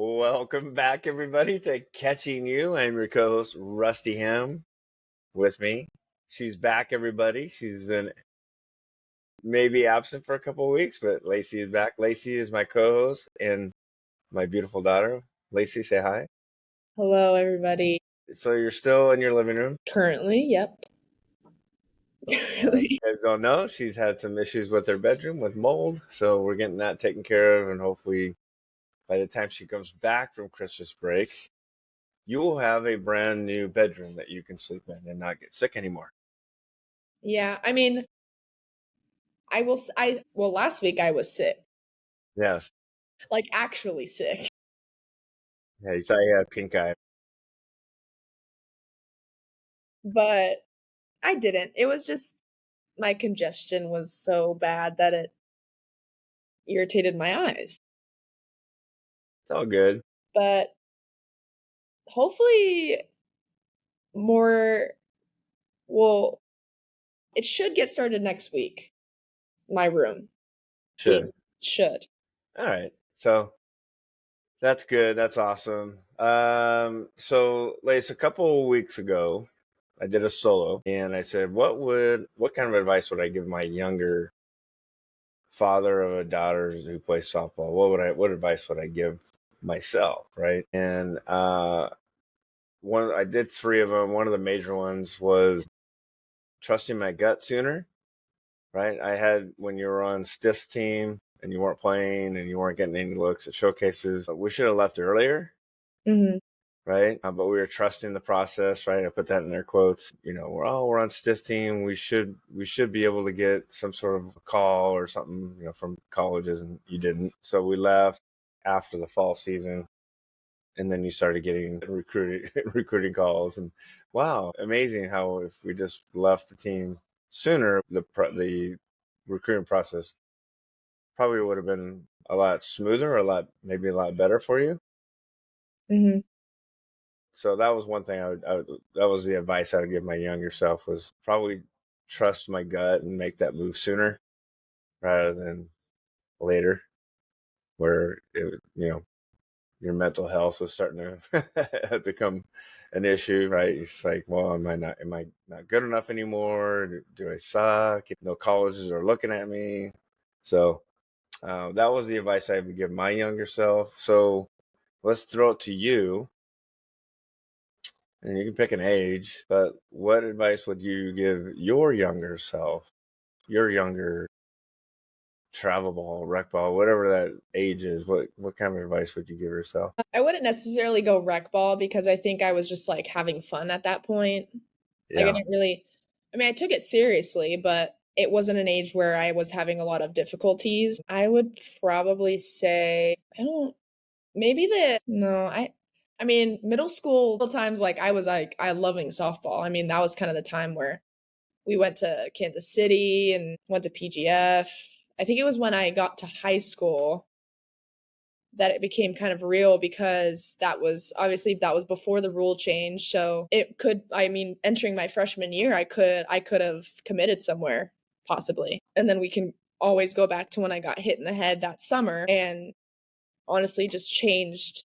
Welcome back, everybody, to Catching You. I'm your co-host, Lacie Ham, with me. She's back, everybody. She's been maybe absent for a couple of weeks, but Lacie is back. Lacie is my co-host and my beautiful daughter. Lacie, say hi. Hello, everybody. So you're still in your living room? Currently, yep. If you guys don't know, she's had some issues with her bedroom with mold, so we're getting that taken care of, and hopefully by the time she comes back from Christmas break, you will have a brand new bedroom that you can sleep in and not get sick anymore. Yeah, I mean, last week I was sick, Yes. like actually sick, Yeah, you thought you had pink eye. but I didn't. It was just my congestion was so bad that it irritated my eyes. It's all good. But hopefully more, well, it should get started next week. My room Should. should. All right. So that's good. That's awesome. So Lace, a couple of weeks ago, I did a solo and I said, what kind of advice would I give my younger father of a daughter who plays softball? What advice would I give myself? Right. And, I did three of them. One of the major ones was trusting my gut sooner. Right. I had, when you were on Stiff's team and you weren't playing and you weren't getting any looks at showcases, we should have left earlier. Mm-hmm. Right. But we were trusting the process. Right. I put that in their quotes. We're on Stiff's team. We should be able to get some sort of a call or something, from colleges, and you didn't. So we left after the fall season. And then you started getting recruiting calls, and wow, amazing how if we just left the team sooner, the recruiting process probably would have been a lot smoother, maybe a lot better for you. Mm-hmm. So that was one thing that was the advice I would give my younger self, was probably trust my gut and make that move sooner rather than later, where your mental health was starting to become an issue, right? It's like, well, am I not good enough anymore? Do I suck? No colleges are looking at me. So that was the advice I would give my younger self. So let's throw it to you, and you can pick an age, but what advice would you give your younger self, your younger travel ball, rec ball, whatever that age is? What kind of advice would you give yourself? I wouldn't necessarily go rec ball because I think I was just like having fun at that point. Like I Yeah. didn't really, I mean, I took it seriously, but it wasn't an age where I was having a lot of difficulties. I would probably say, I don't, maybe no, I mean, middle school times, like I loving softball. I mean, that was kind of the time where we went to Kansas City and went to PGF. I think it was when I got to high school that it became kind of real, because that was before the rule change. So entering my freshman year, I could have committed somewhere possibly. And then we can always go back to when I got hit in the head that summer and honestly just changed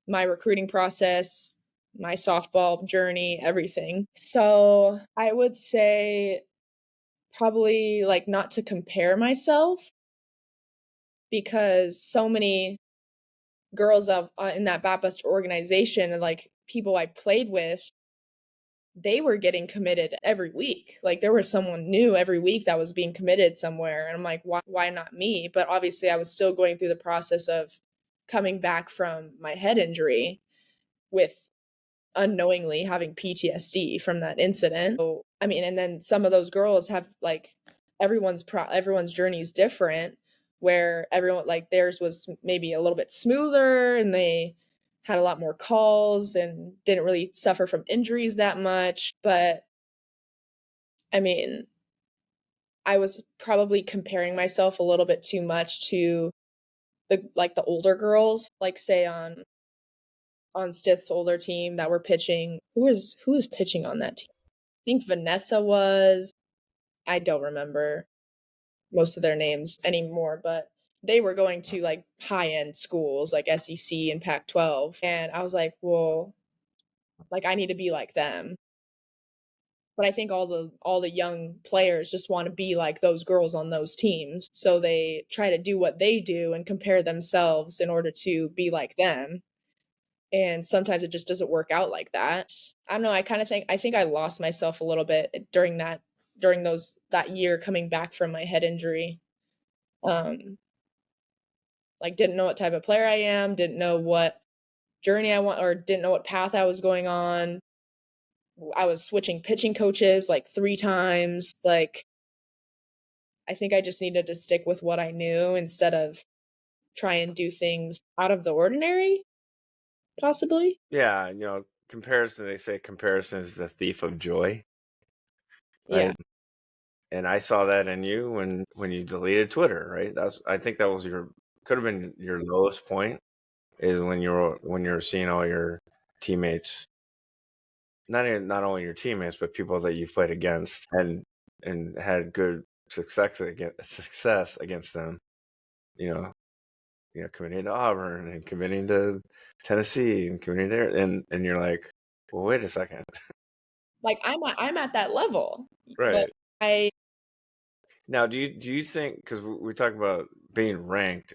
my recruiting process, my softball journey, everything. So I would say probably like not to compare myself, because so many girls in that Baptist organization and like people I played with, they were getting committed every week. Like there was someone new every week that was being committed somewhere, and I'm like, why not me? But obviously I was still going through the process of coming back from my head injury with unknowingly having PTSD from that incident. So, I mean, and then some of those girls have like everyone's journey is different, where everyone like theirs was maybe a little bit smoother and they had a lot more calls and didn't really suffer from injuries that much. But I mean, I was probably comparing myself a little bit too much to the older girls, like say on Stith's older team that were pitching. Who was pitching on that team? I think Vanessa was. I don't remember most of their names anymore, but they were going to like high-end schools like SEC and Pac-12, and I was like, well, like I need to be like them. But I think all the young players just want to be like those girls on those teams, so they try to do what they do and compare themselves in order to be like them, and sometimes it just doesn't work out like that. I don't know, I think I lost myself a little bit during that year coming back from my head injury. um like didn't know what type of player I am, didn't know what journey I want, or didn't know what path I was going on. I was switching pitching coaches like 3 times. Like I think I just needed to stick with what I knew instead of try and do things out of the ordinary, possibly. Yeah, comparison. They say comparison is the thief of joy, Yeah. right? And I saw that in you when you deleted Twitter, right? I think that was could have been your lowest point, is when you're seeing all your teammates, not only your teammates but people that you've played against and had good success against them. You know, committing to Auburn and committing to Tennessee and committing there, and you're like, well, wait a second, Like I'm at that level. But right? I Now, do you think, because we talk about being ranked,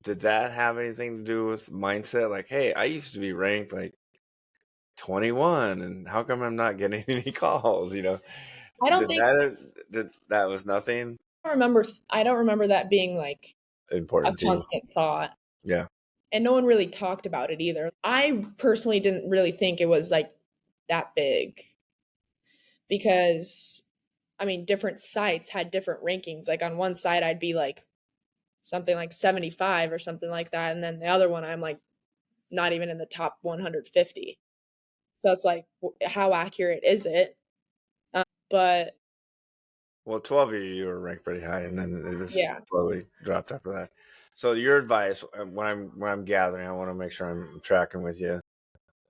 did that have anything to do with mindset? Like, hey, I used to be ranked like 21, and how come I'm not getting any calls? I don't think Did that was nothing I don't remember that being like a important to you? constant thought. Yeah. And no one really talked about it either. I personally didn't really think it was like that big, because I mean, different sites had different rankings. Like on one side, I'd be like something like 75 or something like that. And then the other one, I'm like not even in the top 150. So it's like, how accurate is it? But Well, 12 of you were ranked pretty high, and then it just yeah. slowly dropped after that. So your advice, when I'm gathering, I want to make sure I'm tracking with you.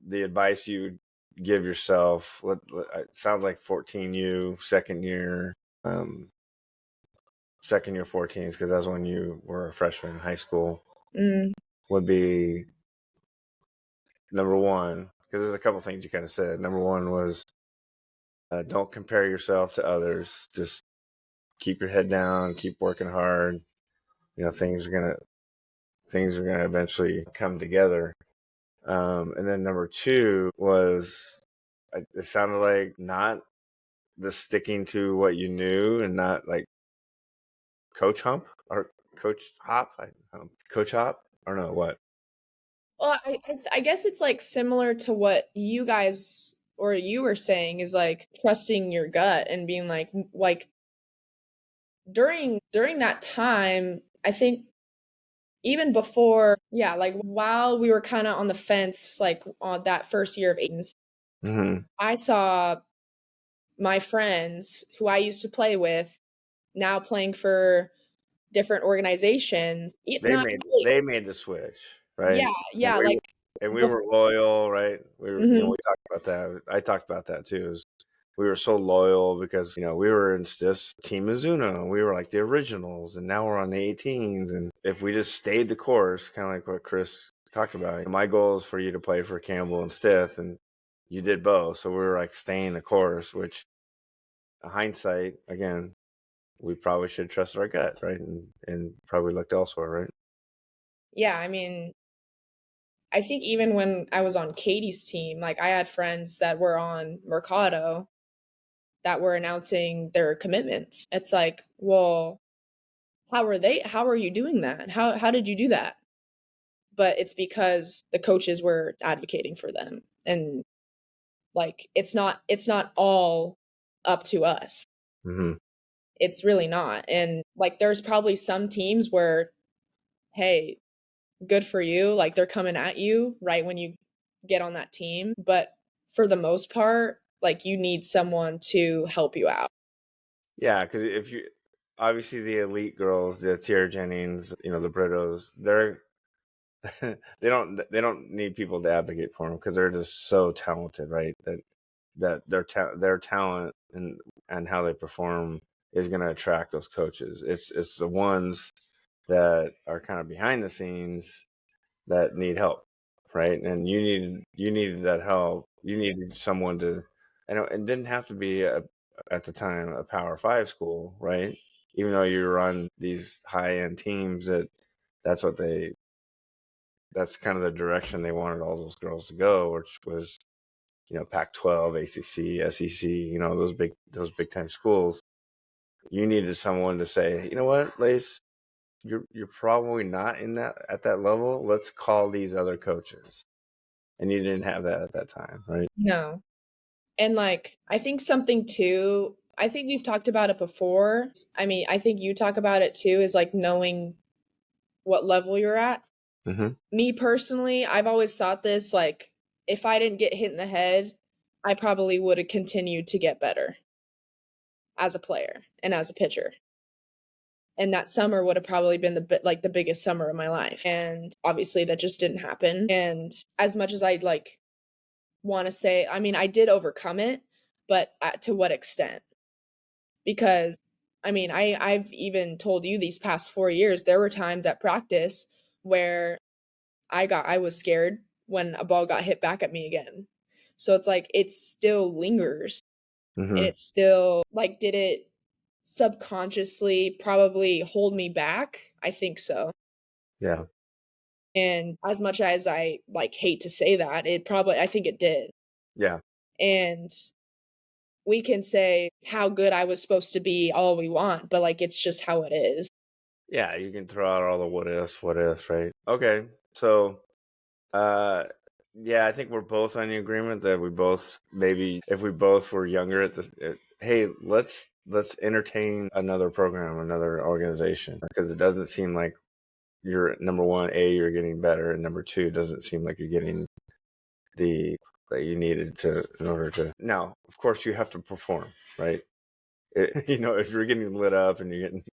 The advice you give yourself, it sounds like 14U, um, second year 14s, because that's when you were a freshman in high school, Mm, would be number one, because there's a couple things you kind of said. Number one was, don't compare yourself to others. Just keep your head down, keep working hard. Things are gonna eventually come together. And then number two was, it sounded like not the sticking to what you knew, and not like coach hump or coach hop. Coach hop. I don't know what. well, I guess it's like similar to what you guys or you were saying, is like trusting your gut and being like during that time, I think even before, yeah, like while we were kind of on the fence, like on that first year of Aiden's, Mm-hmm. I saw my friends who I used to play with now playing for different organizations. They Not made really, they made the switch, right? yeah, And yeah, we like and we before. were loyal, right? Hmm. We talked about that. I talked about that too. We were so loyal because we were in this Team Mizuno. We were like the originals, and now we're on the 18s. And if we just stayed the course, kind of like what Chris talked about, my goal is for you to play for Campbell and Stith, and you did both. So we were like staying the course, which, hindsight, again, we probably should trust our gut, right? And probably looked elsewhere, right? Yeah, I mean, I think even when I was on Katie's team, like I had friends that were on Mercado that were announcing their commitments. It's like, well, how are you doing that? How did you do that? But it's because the coaches were advocating for them. And like it's not all up to us. Mm-hmm. It's really not. And like there's probably some teams where, hey, good for you, like they're coming at you right when you get on that team, but for the most part, like you need someone to help you out. Yeah, because if you obviously the elite girls, the Tiara Jennings, the Britos, they don't need people to advocate for them because they're just so talented, right? That their talent and how they perform is going to attract those coaches. It's the ones that are kind of behind the scenes that need help, right? And you needed that help. You needed someone to, and it didn't have to be at the time a Power Five school, right? Even though you were on these high end teams, that's what that's kind of the direction they wanted all those girls to go, which was Pac-12, ACC, SEC, those big time schools. You needed someone to say, you know what, Lace, you're probably not in that at that level. Let's call these other coaches. And you didn't have that at that time, right? No. And like, I think something too, I think we've talked about it before. I mean, I think you talk about it too, is like knowing what level you're at. Mm-hmm. Me personally, I've always thought this, like, if I didn't get hit in the head, I probably would have continued to get better as a player and as a pitcher. And that summer would have probably been the biggest summer of my life. And obviously that just didn't happen. And as much as I'd like want to say, I mean, I did overcome it, but to what extent? Because I mean, I've even told you these past 4 years there were times at practice where I was scared when a ball got hit back at me again. So it's like it still lingers, and Mm-hmm. it's still like, did it subconsciously probably hold me back? I think so. Yeah. And as much as I like hate to say that, I think it did. Yeah. And we can say how good I was supposed to be all we want, but like it's just how it is. Yeah. You can throw out all the what ifs, right? Okay. So, uh, yeah, I think we're both on the agreement that we both, maybe if we both were younger at this, hey, let's entertain another program, another organization, because it doesn't seem like you're number one, you're getting better, and number two, it doesn't seem like you're getting the that you needed to in order to. Now, of course, you have to perform, right? If you're getting lit up and you're getting,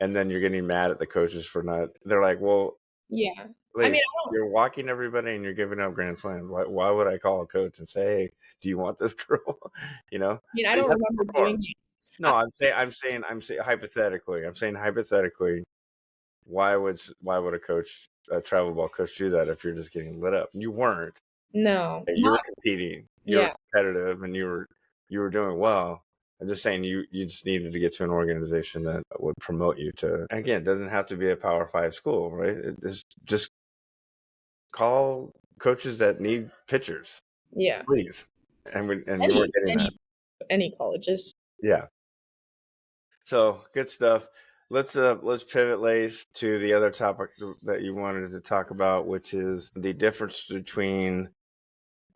and then you're getting mad at the coaches for not, they're like, well, Yeah. I mean, Lace, you're walking everybody and you're giving up grand slams. Why would I call a coach and say, hey, do you want this girl? I So you don't have to remember perform. doing it. No, I'm saying hypothetically. I'm saying hypothetically, why would a coach, a travel ball coach, do that if you're just getting lit up? You weren't. No, You were not competing. You were yeah. competitive, and you were doing well. I'm just saying you just needed to get to an organization that would promote you to. Again, it doesn't have to be a Power Five school, right? It is just call coaches that need pitchers, Yeah. please. And you Any weren't getting that. any any colleges. Yeah. So good stuff. Let's pivot, Lace, to the other topic that you wanted to talk about, which is the difference between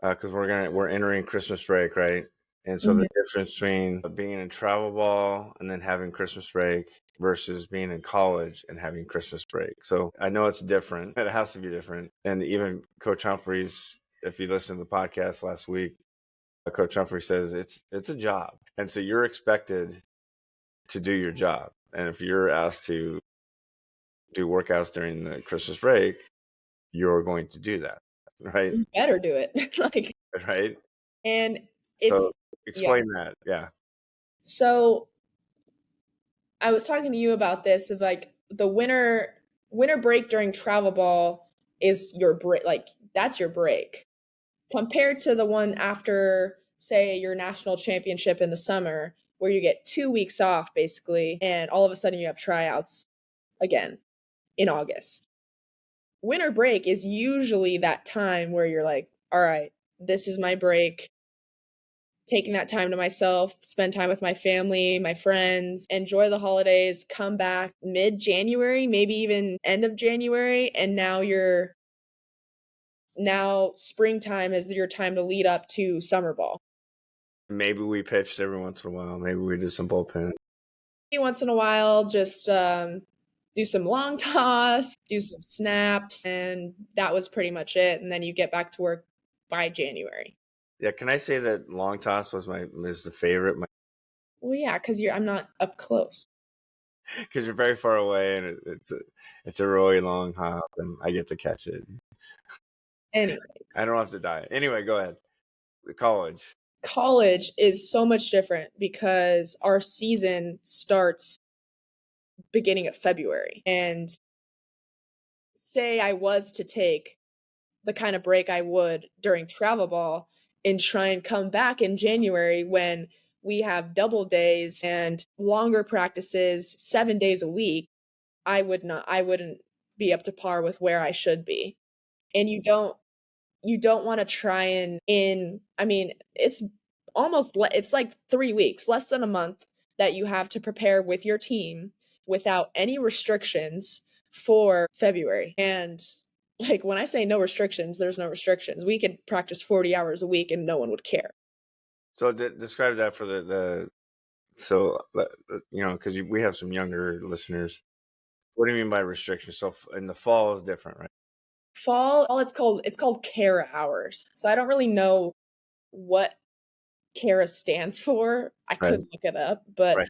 because we're entering Christmas break, right? And so the Mhm. difference between being in travel ball and then having Christmas break versus being in college and having Christmas break. So I know it's different. It has to be different. And even Coach Humphreys, if you listened to the podcast last week, Coach Humphrey says it's a job. And so you're expected to do your job. And if you're asked to do workouts during the Christmas break, you're going to do that. Right? You better do it. Like, Right? and So it's yeah. explain that. Yeah. So I was talking to you about this of like the winter break during travel ball is your break, like that's your break. Compared to the one after, say, your national championship in the summer, where you get 2 weeks off basically, and all of a sudden you have tryouts again in August. Winter break is usually that time where you're like, all right, this is my break. Taking that time to myself, spend time with my family, my friends, enjoy the holidays, come back mid January, maybe even end of January, and now springtime is your time to lead up to summer ball. Maybe we pitched every once in a while. Maybe we did some bullpen. Once in a while, just do some long toss, do some snaps, and that was pretty much it. And then you get back to work by January. Yeah, can I say that long toss is the favorite? Well, yeah, because I'm not up close. Because you're very far away and it's a really long hop and I get to catch it. Anyways, I don't have to die. Anyway, go ahead. The college. college is so much different because our season starts beginning of February. And say I was to take the kind of break I would during travel ball and try and come back in January when we have double days and longer practices, 7 days a week, I wouldn't be up to par with where I should be. And you don't want to try and I mean, it's it's like 3 weeks, less than a month that you have to prepare with your team without any restrictions for February. And like when I say no restrictions, there's no restrictions. We could practice 40 hours a week and no one would care. So describe that for the so you know, because we have some younger listeners. What do you mean by restrictions? So in the fall is different, right? Fall, it's called Kara hours. So I don't really know what Kara stands for. I Right. could look it up, but Right.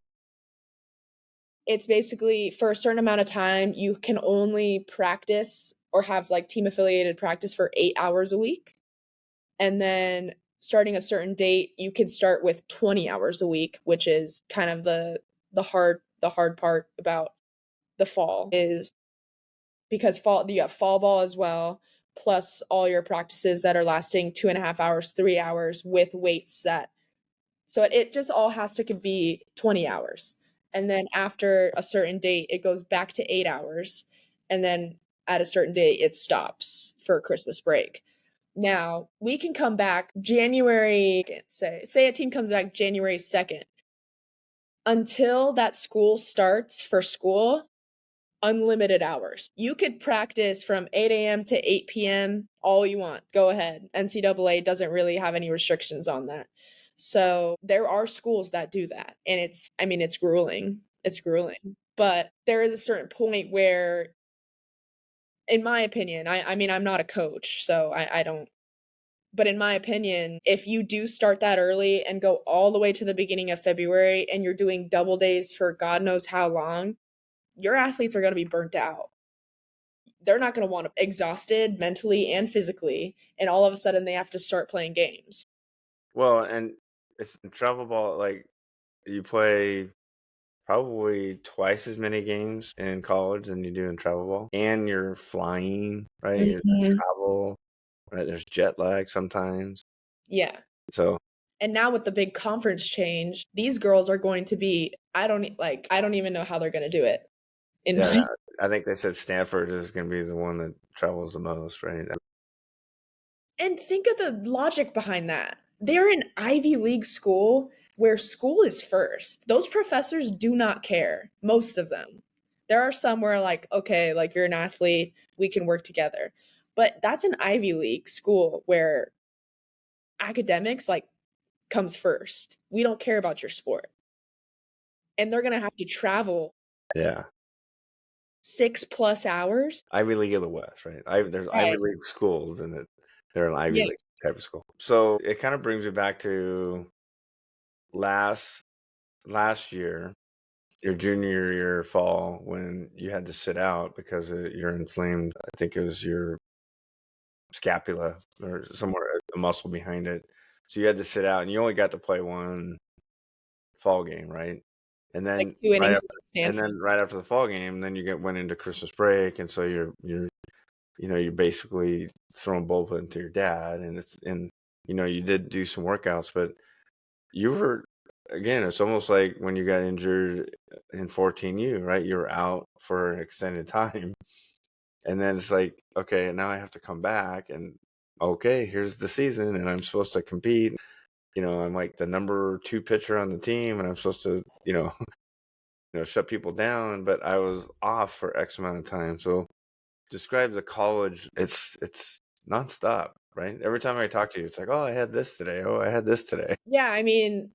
it's basically for a certain amount of time, you can only practice or have like team affiliated practice for 8 hours a week. And then starting a certain date, you can start with 20 hours a week, which is kind of the hard part about the fall is because fall you have fall ball as well, plus all your practices that are lasting 2.5 hours, 3 hours with weights that so it just all has to be 20 hours. And then after a certain date, it goes back to 8 hours. And then at a certain date, it stops for Christmas break. Now, we can come back January, say a team comes back January 2nd. Until that school starts for school, unlimited hours. You could practice from 8 a.m. to 8 p.m. all you want. Go ahead. NCAA doesn't really have any restrictions on that. So there are schools that do that. And I mean, it's grueling. It's grueling. But there is a certain point where, in my opinion, I mean, I'm not a coach, so I don't. But in my opinion, if you do start that early and go all the way to the beginning of February and you're doing double days for God knows how long, your athletes are going to be burnt out. They're not going to want to exhausted mentally and physically, and all of a sudden they have to start playing games. Well, and it's travel ball. Like you play probably twice as many games in college than you do in travel ball, and you're flying, right? There's Mhm. travel, right? There's jet lag sometimes. Yeah. So And now with the big conference change, these girls are going to be I don't even know how they're going to do it. In yeah, my I think they said Stanford is going to be the one that travels the most, right? And think of the logic behind that. They're an Ivy League school where school is first. Those professors do not care, most of them. There are some where, like, okay, like you're an athlete, we can work together. But that's an Ivy League school where academics, like, comes first. We don't care about your sport. And they're going to have to travel Yeah, 6+ hours. Ivy League of the West, right? There's Ivy Right. League schools, and they're an Ivy Yeah. League type of school. So it kind of brings me back to last last year, your junior year fall, when you had to sit out because of your inflamed. I think it was your scapula or somewhere a muscle behind it. So you had to sit out, and you only got to play one fall game, right? And Like then 2 innings against Stanford. right after the fall game, then went into Christmas break, and so you're basically throwing bullpen to your dad, and you did do some workouts, but you were again. It's almost like when you got injured in 14U, right? You were out for an extended time, and then it's like, okay, now I have to come back, and okay, here's the season, and I'm supposed to compete. I'm like the number 2 pitcher on the team, and I'm supposed to, shut people down, but I was off for X amount of time. So describe the college. It's nonstop, right? Every time I talk to you, it's like, oh, I had this today. Oh, I had this today. Yeah, I mean,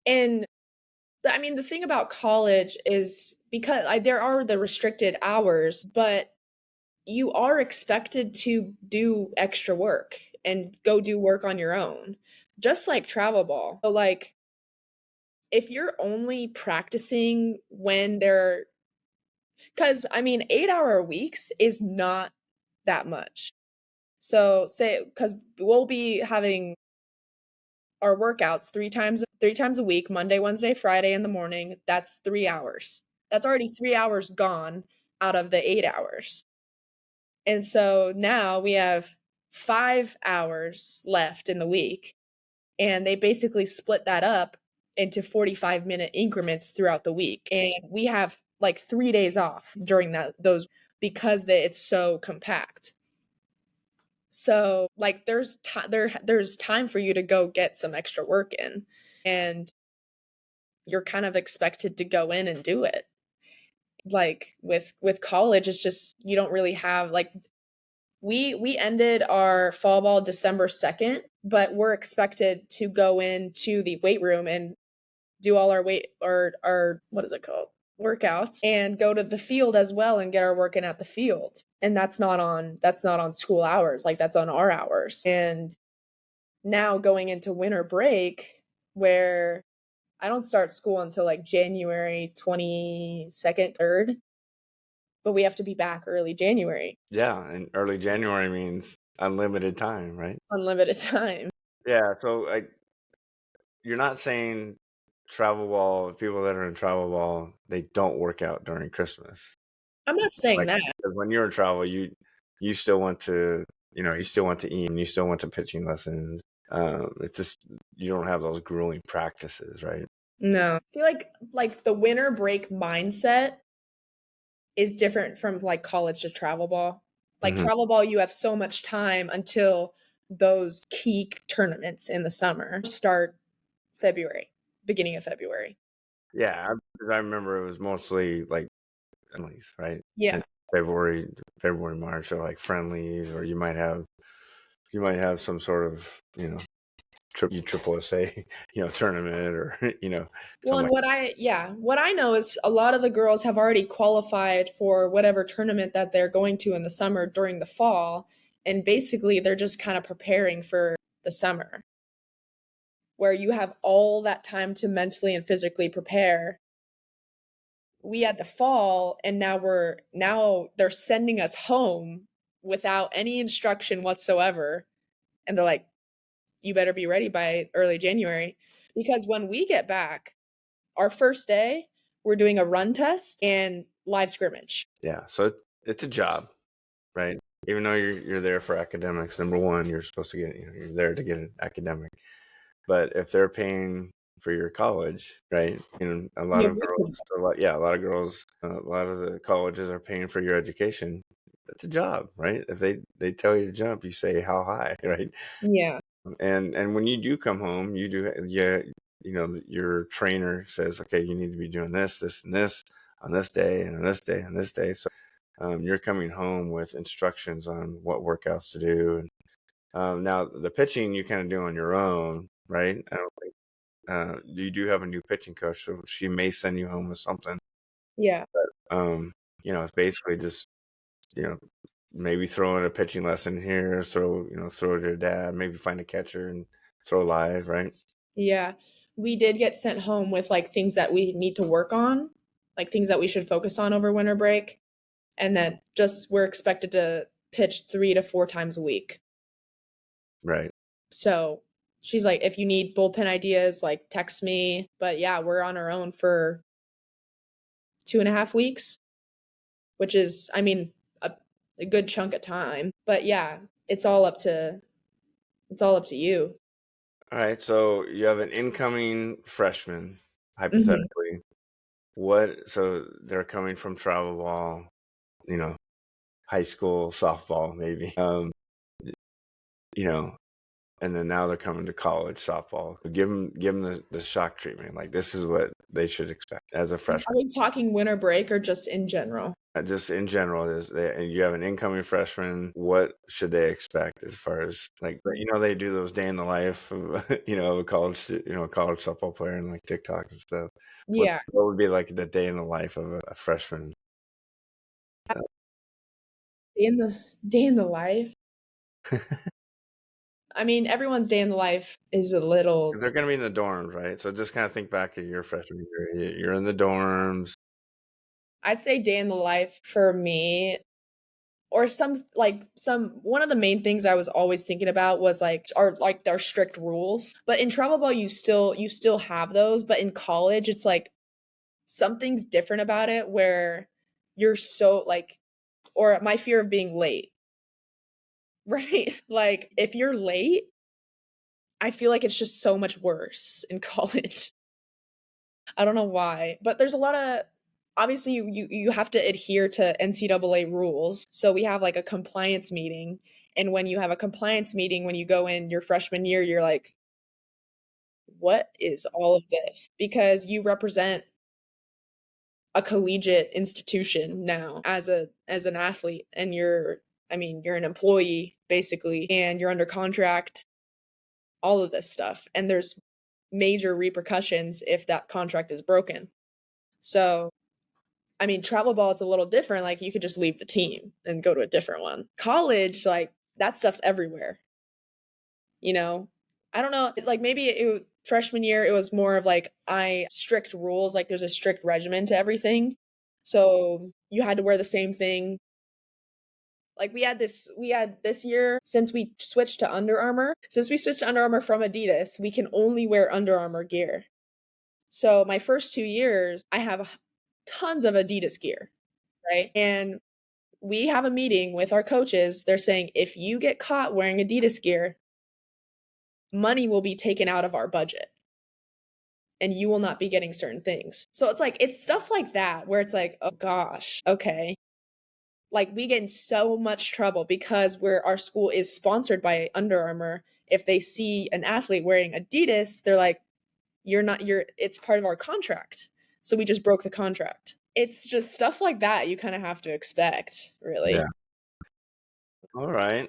and the thing about college is because there are the restricted hours, but you are expected to do extra work and go do work on your own, just like travel ball. So, like, if you're only practicing when they're, because 8-hour weeks is not that much. So, say, because we'll be having our workouts three times a week, Monday, Wednesday, Friday in the morning. That's 3 hours. That's already 3 hours gone out of the 8 hours. And so now we have 5 hours left in the week, and they basically split that up into 45-minute increments throughout the week. And we have like 3 days off during those because it's so compact. So, like there's time for you to go get some extra work in, and you're kind of expected to go in and do it. Like with college, it's just you don't really have like we ended our fall ball December 2nd, but we're expected to go into the weight room and do all our weight or our what is it called? Workouts, and go to the field as well and get our work in at the field. And that's not on school hours, like that's on our hours. And now going into winter break, where I don't start school until like January 22nd, 3rd, but we have to be back early January. Yeah, and early January means unlimited time, right? Unlimited time. Yeah, so like you're not saying travel ball, people that are in travel ball, they don't work out during Christmas. I'm not saying Like, that. because when you're in travel, you still want to, you still want to eat and you still want to pitching lessons. It's just you don't have those grueling practices, right? No. I feel like the winter break mindset is different from like college to travel ball. Like Hmm. travel ball, you have so much time until those key tournaments in the summer start February, beginning of February. Yeah, I remember it was mostly like friendlies, right? Yeah. In February, March, or like friendlies, or you might have some sort of triple SA tournament or Well, something and like. what I know is a lot of the girls have already qualified for whatever tournament that they're going to in the summer during the fall, and basically they're just kind of preparing for the summer, where you have all that time to mentally and physically prepare. We had the fall, and now they're sending us home without any instruction whatsoever, and they're like, you better be ready by early January, because when we get back, our first day, we're doing a run test and live scrimmage. Yeah, so it's a job, right? Even though you're there for academics, number one, you're supposed to get you're there to get an academic. But if they're paying for your college, right? A lot You have of work to do. girls, a lot of girls, a lot of the colleges are paying for your education. It's a job, right? If they tell you to jump, you say how high, right? Yeah. And when you do come home, you do, yeah, your trainer says, okay, you need to be doing this, this, and this on this day, and on this day, and this day. So you're coming home with instructions on what workouts to do. And now the pitching you kind of do on your own, right? I don't think you do have a new pitching coach, so she may send you home with something. Yeah. Um, it's basically just you know maybe throw in a pitching lesson here, throw it to your dad, maybe find a catcher and throw live, right? Yeah. We did get sent home with like things that we need to work on, like things that we should focus on over winter break. And then just we're expected to pitch 3 to 4 times a week. Right. So she's like, if you need bullpen ideas, like text me. But yeah, we're on our own for 2.5 weeks, which is, I mean, a good chunk of time. But yeah, it's all up to it's all up to you. All right. So you have an incoming freshman, Mhm. hypothetically. So they're coming from travel ball, you know, high school softball, maybe. You know, and then now they're coming to college softball. Give them the shock treatment. Like this is what they should expect as a Are freshman. we talking winter break or just in general? Just in general, and you have an incoming freshman. What should they expect as far as like they do those day in the life of a college softball player and like TikTok and stuff. What Yeah. what would be like the day in the life of a freshman? Day in the life. I mean, everyone's day in the life is a little. Because they're going to be in the dorms, right? So just kind of think back to your freshman year. You're in the dorms, I'd say day in the life for me, or some one of the main things I was always thinking about was like their strict rules. But in travel ball, you still have those. But in college, it's like something's different about it where you're so like, or my fear of being late, right? Like if you're late, I feel like it's just so much worse in college. I don't know why, but there's a lot of obviously you have to adhere to NCAA rules. So we have like a compliance meeting, and when you have a compliance meeting when you go in your freshman year, you're like, what is all of this? Because you represent a collegiate institution now as an athlete, and you're an employee basically, and you're under contract, all of this stuff, and there's major repercussions if that contract is broken. So travel ball, it's a little different. Like you could just leave the team and go to a different one. College, like that stuff's everywhere. You know, I don't know. Like maybe freshman year, it was more of like strict rules. Like there's a strict regimen to everything. So you had to wear the same thing. Like we had this year, since we switched to Under Armour, from Adidas, we can only wear Under Armour gear. So my first 2 years, I have tons of Adidas gear, right? And we have a meeting with our coaches. They're saying if you get caught wearing Adidas gear, money will be taken out of our budget and you will not be getting certain things. So it's like, it's stuff like that where it's like, oh gosh, okay. Like we get in so much trouble because our school is sponsored by Under Armour. If they see an athlete wearing Adidas, they're like, it's part of our contract. So we just broke the contract. It's just stuff like that you kind of have to expect, really. Yeah. All right.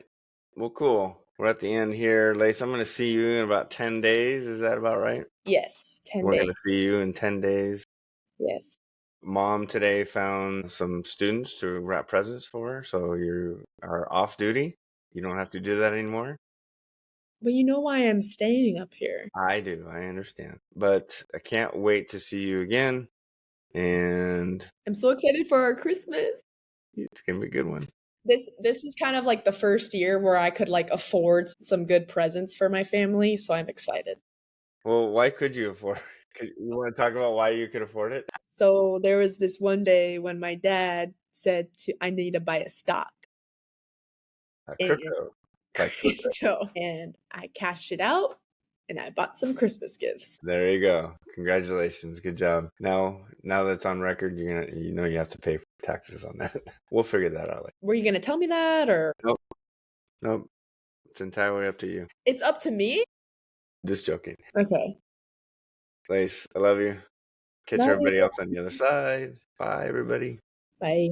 Well, cool. We're at the end here, Lace. I'm going to see you in about 10 days. Is that about right? Yes, 10 We're days. going to see you in 10 days. Yes. Mom today found some students to wrap presents for her, so you are off duty. You don't have to do that anymore. But you know why I'm staying up here. I do. I understand. But I can't wait to see you again. And I'm so excited for our Christmas. it's going to be a good one. This was kind of like the first year where I could like afford some good presents for my family, so I'm excited. Well, why could you afford it? You want to talk about why you could afford it? So there was this one day when my dad said I need to buy a stock. And Crypto. Like crypto. crypto. And I cashed it out and I bought some Christmas gifts. There you go. Congratulations. Good job. Now that it's on record, you have to pay for taxes on that. We'll figure that out later. Were you gonna tell me that, or Nope. It's entirely up to you. it's up to me? Just joking. Okay. Lace, I love you. Catch Bye. everybody else on the other side. Bye, everybody. Bye.